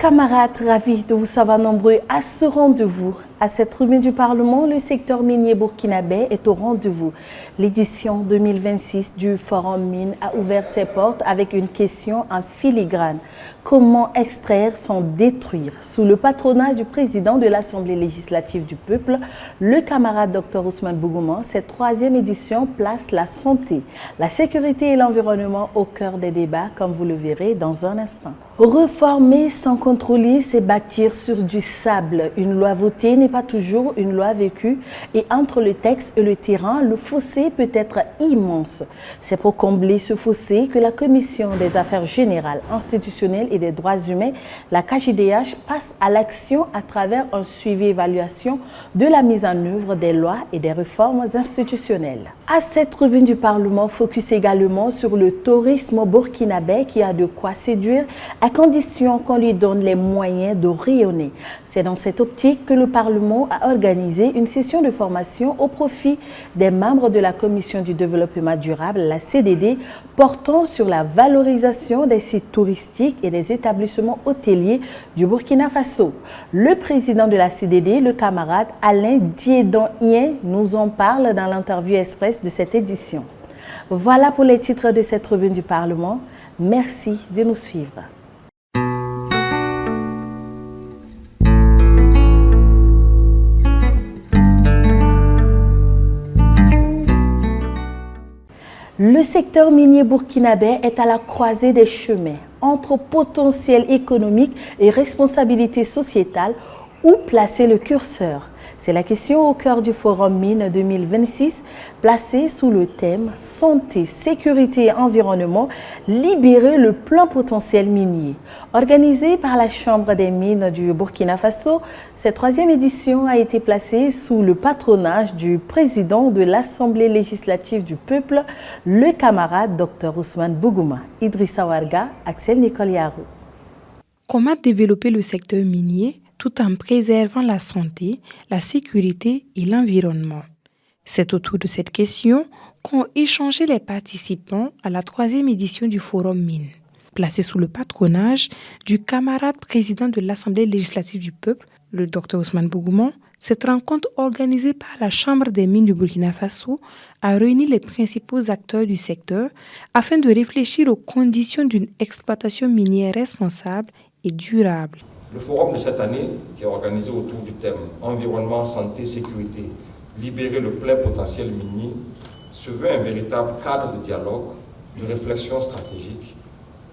Camarades, ravis de vous savoir nombreux à ce rendez-vous. À cette tribune du Parlement, le secteur minier burkinabé est au rendez-vous. L'édition 2026 du Forum Mine a ouvert ses portes avec une question en filigrane. Comment extraire sans détruire? Sous le patronage du président de l'Assemblée législative du peuple, le camarade Dr Ousmane Bougouma, cette troisième édition place la santé, la sécurité et l'environnement au cœur des débats, comme vous le verrez dans un instant. Reformer sans contrôler, c'est bâtir sur du sable. Une loi votée n'est pas toujours une loi vécue et entre le texte et le terrain, le fossé peut être immense. C'est pour combler ce fossé que la Commission des affaires générales, institutionnelles et des droits humains, la KJDH, passe à l'action à travers un suivi-évaluation de la mise en œuvre des lois et des réformes institutionnelles. À cette tribune du Parlement, focus également sur le tourisme burkinabé qui a de quoi séduire à condition qu'on lui donne les moyens de rayonner. C'est dans cette optique que le Parlement a organisé une session de formation au profit des membres de la Commission du développement durable, la CDD, portant sur la valorisation des sites touristiques et des établissements hôteliers du Burkina Faso. Le président de la CDD, le camarade Alain Diedon-Ien, nous en parle dans l'interview express de cette édition. Voilà pour les titres de cette tribune du Parlement. Merci de nous suivre. Le secteur minier burkinabé est à la croisée des chemins entre potentiel économique et responsabilité sociétale. Où placer le curseur? C'est la question au cœur du Forum Mine 2026, placé sous le thème « Santé, sécurité et environnement, libérer le plein potentiel minier ». Organisée par la Chambre des mines du Burkina Faso, cette troisième édition a été placée sous le patronage du président de l'Assemblée législative du peuple, le camarade Dr Ousmane Bougouma. Idrissa Warga, Axel Nicoliaro. Comment développer le secteur minier tout en préservant la santé, la sécurité et l'environnement? C'est autour de cette question qu'ont échangé les participants à la troisième édition du Forum Mine. Placé sous le patronage du camarade président de l'Assemblée législative du peuple, le Dr Ousmane Bougouma, cette rencontre organisée par la Chambre des mines du Burkina Faso a réuni les principaux acteurs du secteur afin de réfléchir aux conditions d'une exploitation minière responsable et durable. Le forum de cette année, qui est organisé autour du thème « Environnement, santé, sécurité, libérer le plein potentiel minier », se veut un véritable cadre de dialogue, de réflexion stratégique,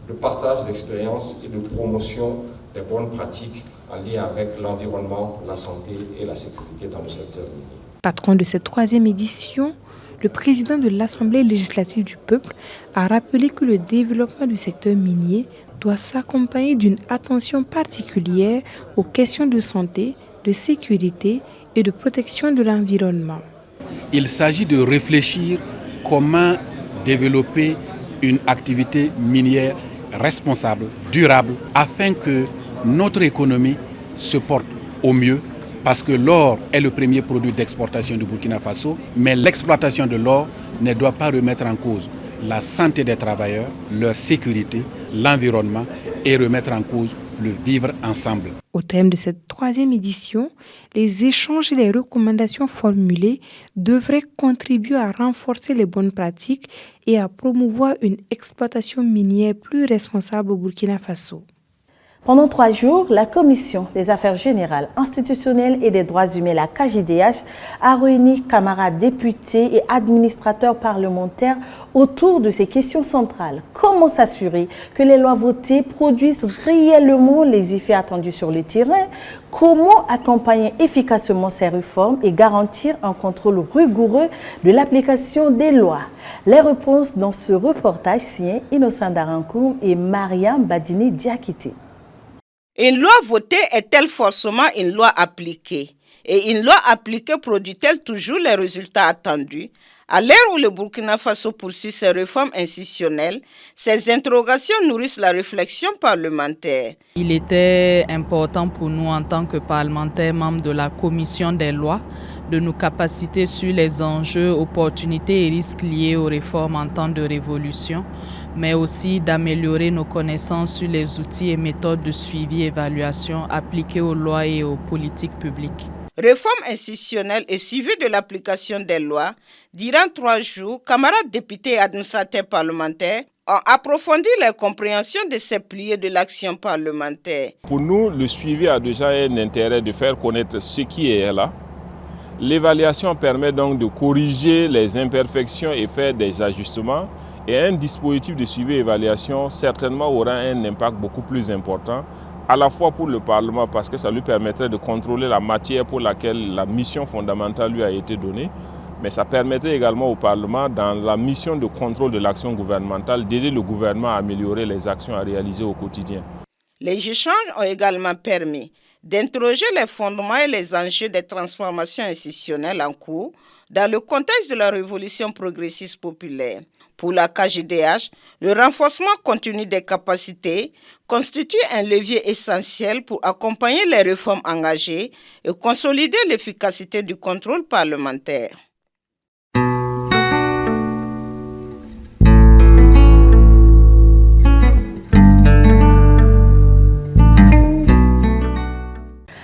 de partage d'expériences et de promotion des bonnes pratiques en lien avec l'environnement, la santé et la sécurité dans le secteur minier. Patron de cette troisième édition, le président de l'Assemblée législative du peuple a rappelé que le développement du secteur minier doit s'accompagner d'une attention particulière aux questions de santé, de sécurité et de protection de l'environnement. Il s'agit de réfléchir comment développer une activité minière responsable, durable, afin que notre économie se porte au mieux, parce que l'or est le premier produit d'exportation du Burkina Faso, mais l'exploitation de l'or ne doit pas remettre en cause la santé des travailleurs, leur sécurité, l'environnement et remettre en cause le vivre ensemble. Au thème de cette troisième édition, les échanges et les recommandations formulées devraient contribuer à renforcer les bonnes pratiques et à promouvoir une exploitation minière plus responsable au Burkina Faso. Pendant 3 jours, la Commission des affaires générales, institutionnelles et des droits humains, la KJDH, a réuni camarades députés et administrateurs parlementaires autour de ces questions centrales. Comment s'assurer que les lois votées produisent réellement les effets attendus sur le terrain? Comment accompagner efficacement ces réformes et garantir un contrôle rigoureux de l'application des lois? Les réponses dans ce reportage signé Innocent Darankoum et Mariam Badini Diakité. Une loi votée est-elle forcément une loi appliquée? Et une loi appliquée produit-elle toujours les résultats attendus? À l'ère où le Burkina Faso poursuit ses réformes institutionnelles, ces interrogations nourrissent la réflexion parlementaire. Il était important pour nous en tant que parlementaires membres de la commission des lois de nous capaciter sur les enjeux, opportunités et risques liés aux réformes en temps de révolution, mais aussi d'améliorer nos connaissances sur les outils et méthodes de suivi et évaluation appliquées aux lois et aux politiques publiques. Réforme institutionnelle et suivi de l'application des lois. Durant 3 jours, camarades députés et administrateurs parlementaires ont approfondi la compréhension de ces piliers de l'action parlementaire. Pour nous, le suivi a déjà un intérêt de faire connaître ce qui est là. L'évaluation permet donc de corriger les imperfections et faire des ajustements. Et un dispositif de suivi et évaluation certainement aura un impact beaucoup plus important, à la fois pour le Parlement parce que ça lui permettrait de contrôler la matière pour laquelle la mission fondamentale lui a été donnée, mais ça permettrait également au Parlement, dans la mission de contrôle de l'action gouvernementale, d'aider le gouvernement à améliorer les actions à réaliser au quotidien. Les échanges ont également permis d'interroger les fondements et les enjeux des transformations institutionnelles en cours dans le contexte de la révolution progressiste populaire. Pour la KJDH, le renforcement continu des capacités constitue un levier essentiel pour accompagner les réformes engagées et consolider l'efficacité du contrôle parlementaire.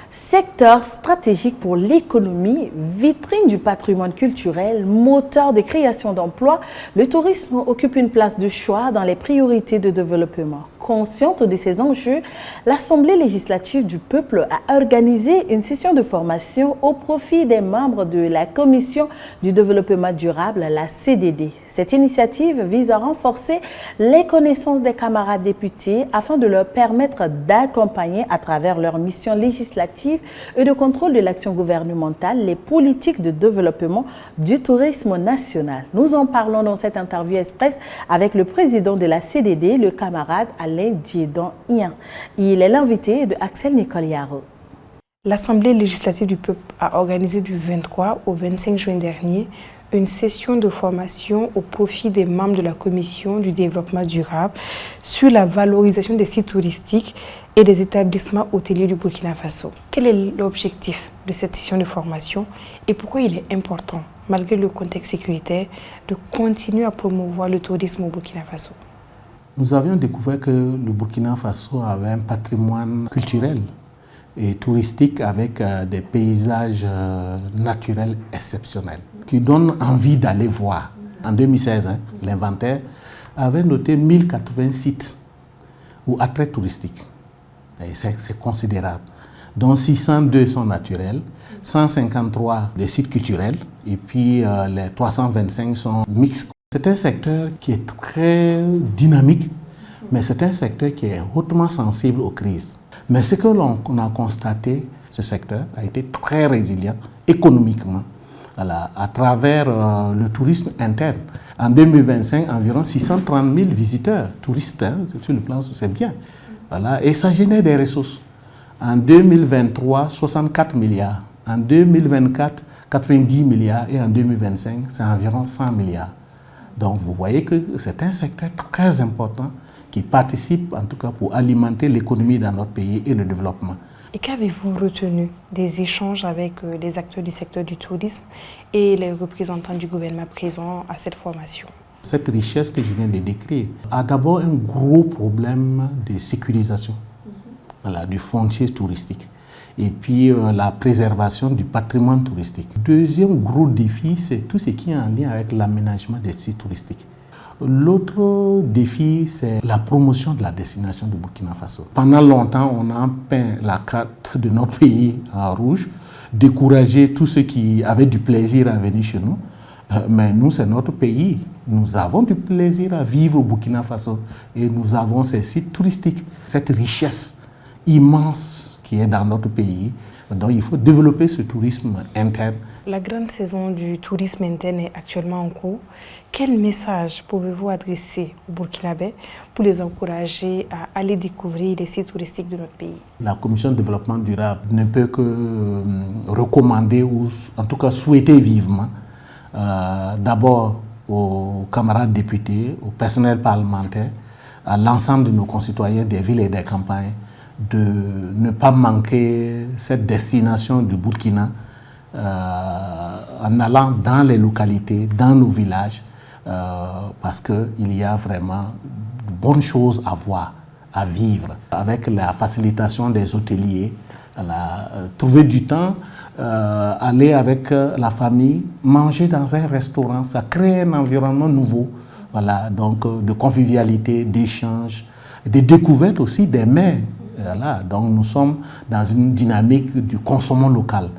Secteur stratégique pour l'économie, vitrine du patrimoine culturel, moteur de création d'emplois, le tourisme occupe une place de choix dans les priorités de développement. Consciente de ces enjeux, l'Assemblée législative du peuple a organisé une session de formation au profit des membres de la Commission du développement durable, la CDD. Cette initiative vise à renforcer les connaissances des camarades députés afin de leur permettre d'accompagner à travers leur mission législative et de contrôle de l'action gouvernementale les politiques de développement du tourisme national. Nous en parlons dans cette interview express avec le président de la CDD, le camarade Alain Diedon Ian. Il est l'invité de Axel Nicole Yaro. L'Assemblée législative du peuple a organisé du 23 au 25 juin dernier une session de formation au profit des membres de la Commission du développement durable sur la valorisation des sites touristiques et des établissements hôteliers du Burkina Faso. Quel est l'objectif de cette session de formation et pourquoi il est important, malgré le contexte sécuritaire, de continuer à promouvoir le tourisme au Burkina Faso? Nous avions découvert que le Burkina Faso avait un patrimoine culturel et touristique avec des paysages naturels exceptionnels qui donnent envie d'aller voir. En 2016, l'inventaire avait noté 1080 sites ou attraits touristiques. C'est considérable. Dont 602 sont naturels, 153 des sites culturels et puis les 325 sont mixtes. C'est un secteur qui est très dynamique, mais c'est un secteur qui est hautement sensible aux crises. Mais ce que l'on a constaté, ce secteur a été très résilient économiquement à travers le tourisme interne. En 2025, environ 630 000 visiteurs touristes, sur le plan, c'est bien. Voilà, et ça génère des ressources. En 2023, 64 milliards. En 2024, 90 milliards. Et en 2025, c'est environ 100 milliards. Donc vous voyez que c'est un secteur très important qui participe en tout cas pour alimenter l'économie dans notre pays et le développement. Et qu'avez-vous retenu des échanges avec les acteurs du secteur du tourisme et les représentants du gouvernement présents à cette formation? Cette richesse que je viens de décrire a d'abord un gros problème de sécurisation du foncier touristique et puis la préservation du patrimoine touristique. Deuxième gros défi, c'est tout ce qui est en lien avec l'aménagement des sites touristiques. L'autre défi, c'est la promotion de la destination du Burkina Faso. Pendant longtemps, on a peint la carte de notre pays en rouge, découragé tous ceux qui avaient du plaisir à venir chez nous. Mais nous, c'est notre pays. Nous avons du plaisir à vivre au Burkina Faso et nous avons ces sites touristiques, cette richesse immense qui est dans notre pays. Donc il faut développer ce tourisme interne. La grande saison du tourisme interne est actuellement en cours. Quel message pouvez-vous adresser aux Burkinabés pour les encourager à aller découvrir les sites touristiques de notre pays? La Commission de développement durable ne peut que recommander ou en tout cas souhaiter vivement d'abord aux camarades députés, au personnel parlementaire, à l'ensemble de nos concitoyens des villes et des campagnes de ne pas manquer cette destination du Burkina en allant dans les localités, dans nos villages, parce qu'il y a vraiment bonnes choses à voir, à vivre, avec la facilitation des hôteliers, trouver du temps, aller avec la famille, manger dans un restaurant, ça crée un environnement nouveau, voilà, donc de convivialité, d'échange, de découverte aussi des mets. Voilà, donc nous sommes dans une dynamique du consommant local.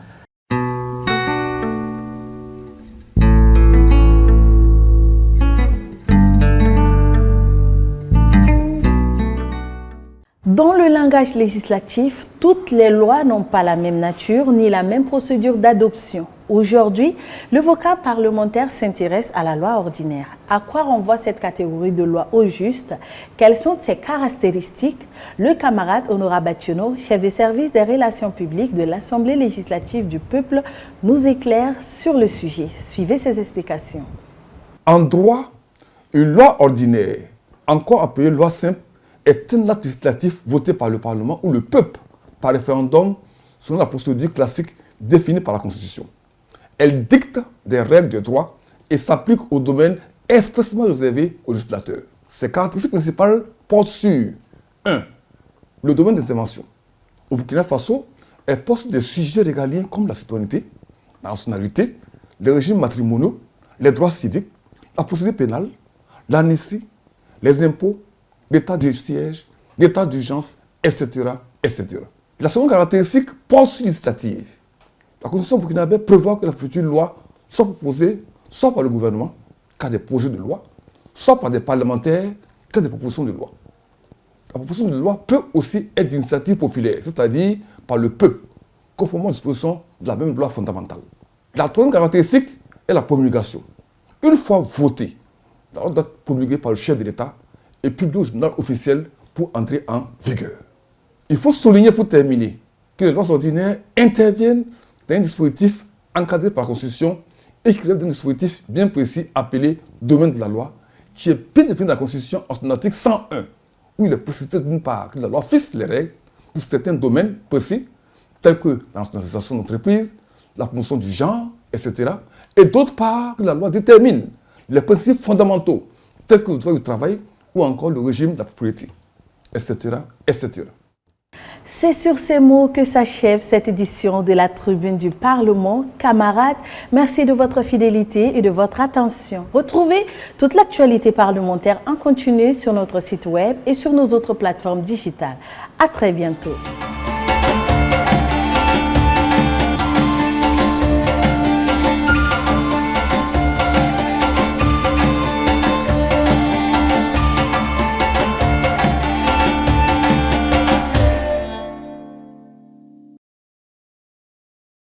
Dans le langage législatif, toutes les lois n'ont pas la même nature ni la même procédure d'adoption. Aujourd'hui, le vocable parlementaire s'intéresse à la loi ordinaire. À quoi renvoie cette catégorie de loi au juste? Quelles sont ses caractéristiques? Le camarade Honorable Bationo, chef de service des relations publiques de l'Assemblée législative du peuple, nous éclaire sur le sujet. Suivez ses explications. En droit, une loi ordinaire, encore appelée loi simple, est un acte législatif voté par le Parlement ou le peuple par référendum selon la procédure classique définie par la Constitution. Elle dicte des règles de droit et s'applique au domaine expressément réservé aux législateurs. Ses caractéristiques principales portent sur 1. Le domaine d'intervention. Au Burkina Faso, elle porte sur des sujets régaliens comme la citoyenneté, la nationalité, les régimes matrimoniaux, les droits civiques, la procédure pénale, l'amnistie, les impôts, l'état de siège, l'état d'urgence, etc., etc. La seconde caractéristique porte sur l'initiative. La Constitution burkinabé prévoit que la future loi soit proposée soit par le gouvernement, cas des projets de loi, soit par des parlementaires, cas des propositions de loi. La proposition de loi peut aussi être d'initiative populaire, c'est-à-dire par le peuple, conformément aux dispositions de la même loi fondamentale. La troisième caractéristique est la promulgation. Une fois votée, la loi doit être promulguée par le chef de l'État et publiée au journal officiel pour entrer en vigueur. Il faut souligner pour terminer que les lois ordinaires interviennent dans un dispositif encadré par la Constitution et qui relève d'un dispositif bien précis appelé domaine de la loi, qui est bien défini dans la Constitution en son article 101, où il est précisé d'une part que la loi fixe les règles pour certains domaines précis, tels que la nationalisation d'entreprise, la promotion du genre, etc. Et d'autre part que la loi détermine les principes fondamentaux, tels que le droit du travail ou encore le régime de la propriété, etc., etc. C'est sur ces mots que s'achève cette édition de la Tribune du Parlement. Camarades, merci de votre fidélité et de votre attention. Retrouvez toute l'actualité parlementaire en continu sur notre site web et sur nos autres plateformes digitales. À très bientôt.